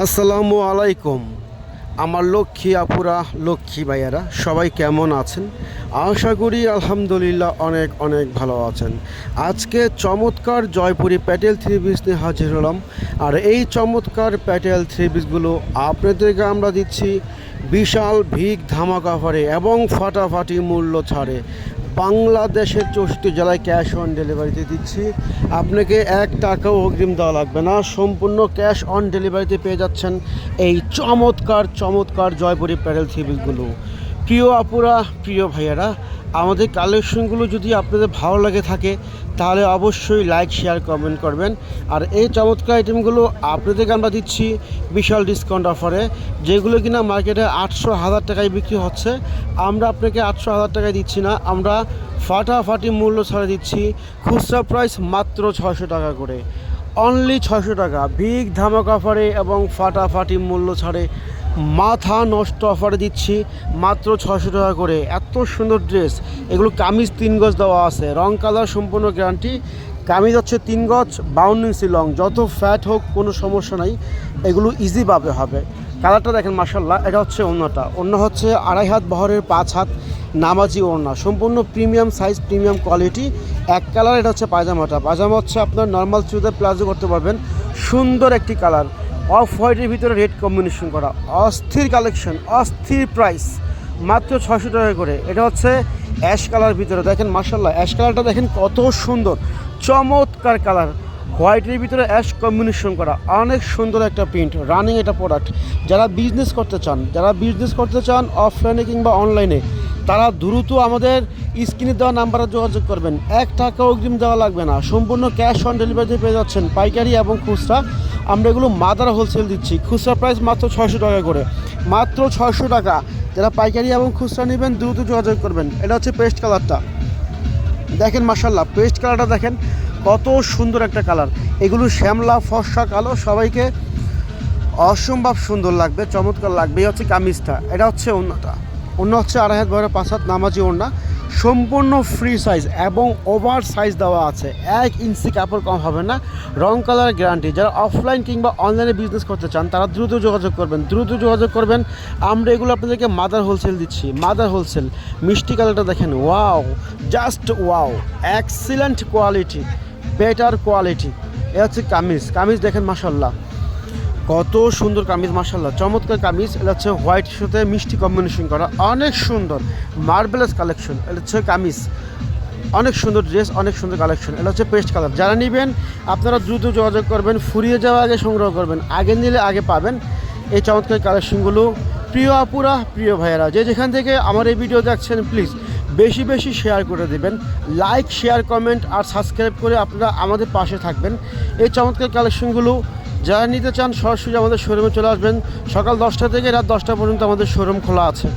আসসালামু আলাইকুম। আমার লক্ষ্মী আপুরা, লক্ষ্মী ভাইয়ারা সবাই কেমন আছেন? আশা করি আলহামদুলিল্লাহ অনেক অনেক ভালো আছেন। আজকে চমৎকার জয়পুরি প্যাটেল থ্রি পিস নিয়ে হাজির হলাম। আর এই চমৎকার প্যাটেল থ্রি পিসগুলো আপনাদেরকে আমরা দিচ্ছি বিশাল ভিগ ধামাকা অফারে এবং ফাটাফাটি মূল্য ছাড়ে। বাংলাদেশের 64 জেলায় ক্যাশ অন ডেলিভারিতে দিচ্ছি। আপনাকে 1 টাকাও অগ্রিম দেওয়া লাগবে না, সম্পূর্ণ ক্যাশ অন ডেলিভারিতে পেয়ে যাচ্ছেন এই চমৎকার জয়পুরি প্যাটেল থ্রি পিসগুলো। প্রিয় আপুরা, প্রিয় ভাইয়ারা, আমাদের কালেকশনগুলো যদি আপনাদের ভালো লাগে থাকে তাহলে অবশ্যই লাইক, শেয়ার, কমেন্ট করবেন। আর এই চমৎকার আইটেমগুলো আপনাদেরকে আমরা দিচ্ছি বিশাল ডিসকাউন্ট অফারে, যেগুলো কিনা মার্কেটে 800,000 টাকায় বিক্রি হচ্ছে। আমরা আপনাকে 800,000 টাকায় দিচ্ছি না, আমরা ফাটাফাটি মূল্য ছাড়ে দিচ্ছি। খুচরা প্রাইস মাত্র 600 টাকা করে, অনলি 600 টাকা বিগ ধামাকা অফারে এবং ফাটাফাটি মূল্য ছাড়ে মাথা নষ্ট অফারে দিচ্ছি মাত্র 600 টাকা করে। এত সুন্দর ড্রেস, এগুলো কামিজ 3 গজ দেওয়া আছে, রং কালার সম্পূর্ণ গ্যারান্টি। কামিজ হচ্ছে 3 গজ 52 ইঞ্চি লং, যত ফ্যাট হোক কোনো সমস্যা নাই, এগুলো ইজিভাবে হবে। কালারটা দেখেন মাশাল্লাহ। এটা হচ্ছে ওড়নাটা, ওড়না হচ্ছে 2.5 হাত বহরের 5 হাত নামাজি ওড়না, সম্পূর্ণ প্রিমিয়াম সাইজ, প্রিমিয়াম কোয়ালিটি। এক কালার। এটা হচ্ছে পায়জামাটা, পায়জামা হচ্ছে আপনার নর্মাল চুড়িদার প্লাজো করতে পারবেন। সুন্দর একটি কালার, অফ হোয়াইটের ভিতরে রেড কম্বিনেশন করা, অস্থির কালেকশন, অস্থির প্রাইস, মাত্র 600 টাকা করে। এটা হচ্ছে অ্যাশ কালার ভিতরে, দেখেন মাশাল্লাহ, অ্যাশ কালারটা দেখেন কত সুন্দর, চমৎকার কালার, হোয়াইটের ভিতরে অ্যাশ কম্বিনেশন করা, অনেক সুন্দর একটা প্রিন্ট, রানিং এটা প্রোডাক্ট। যারা বিজনেস করতে চান অফলাইনে কিংবা অনলাইনে, তারা দ্রুত আমাদের স্ক্রিনে দেওয়া নাম্বারে যোগাযোগ করবেন। 1 টাকা অগ্রিম দেওয়া লাগবে না, সম্পূর্ণ ক্যাশ অন ডেলিভারিতে পেয়ে যাচ্ছেন, পাইকারি এবং খুচরা। আমরা এগুলো মাদার হোলসেল দিচ্ছি, খুচরা প্রাইস মাত্র 600 টাকা করে, মাত্র 600 টাকা। যারা পাইকারি এবং খুচরা নেবেন দ্রুত যোগাযোগ করবেন। এটা হচ্ছে পেস্ট কালারটা, দেখেন মাশাল্লাহ, পেস্ট কালারটা দেখেন কত সুন্দর একটা কালার। এগুলো শ্যামলা, ফর্সা, কালো, সবাইকে অসম্ভব সুন্দর লাগবে, চমৎকার লাগবে। এই হচ্ছে কামিজটা। এটা হচ্ছে ওড়নাটা, ওড়না হচ্ছে 2.5 হাত বহরের 5 হাত নামাজি ওড়না, সম্পূর্ণ ফ্রি সাইজ এবং ওভার সাইজ দেওয়া আছে, 1 ইঞ্চি কাপড় কম হবে না, রং কালার গ্যারান্টি। যারা অফলাইন কিংবা অনলাইনে বিজনেস করতে চান তারা দ্রুত যোগাযোগ করবেন। আমরা এগুলো আপনাদেরকে মাদার হোলসেল দিচ্ছি, মাদার হোলসেল। মিষ্টি কালারটা দেখেন, wow, just wow, excellent quality, better quality. এ হচ্ছে কামিজ দেখেন মাশাল্লাহ, কত সুন্দর কামিজ, মাশাল্লাহ, চমৎকার কামিজ। এটা হচ্ছে হোয়াইটের সাথে মিষ্টি কম্বিনেশন করা, অনেক সুন্দর মার্বেলাস কালেকশন। এটা হচ্ছে কামিজ, অনেক সুন্দর ড্রেস, অনেক সুন্দর কালেকশন। এটা হচ্ছে পেস্ট কালার। যারা নেবেন আপনারা দ্রুত যোগাযোগ করবেন, ফুরিয়ে যাওয়া আগে সংগ্রহ করবেন, আগে নিলে আগে পাবেন এই চমৎকার কালেকশনগুলো। প্রিয় আপুরা, প্রিয় ভাইয়েরা, যেখান থেকে আমার এই ভিডিও দেখছেন প্লিজ বেশি শেয়ার করে দেবেন, লাইক, শেয়ার, কমেন্ট আর সাবস্ক্রাইব করে আপনারা আমাদের পাশে থাকবেন। এই চমৎকার কালেকশনগুলো যারা নিতে চান সরাসরি আমাদের শোরুমে চলে আসবেন। সকাল 10টা থেকে রাত 10টা পর্যন্ত আমাদের শোরুম খোলা আছে।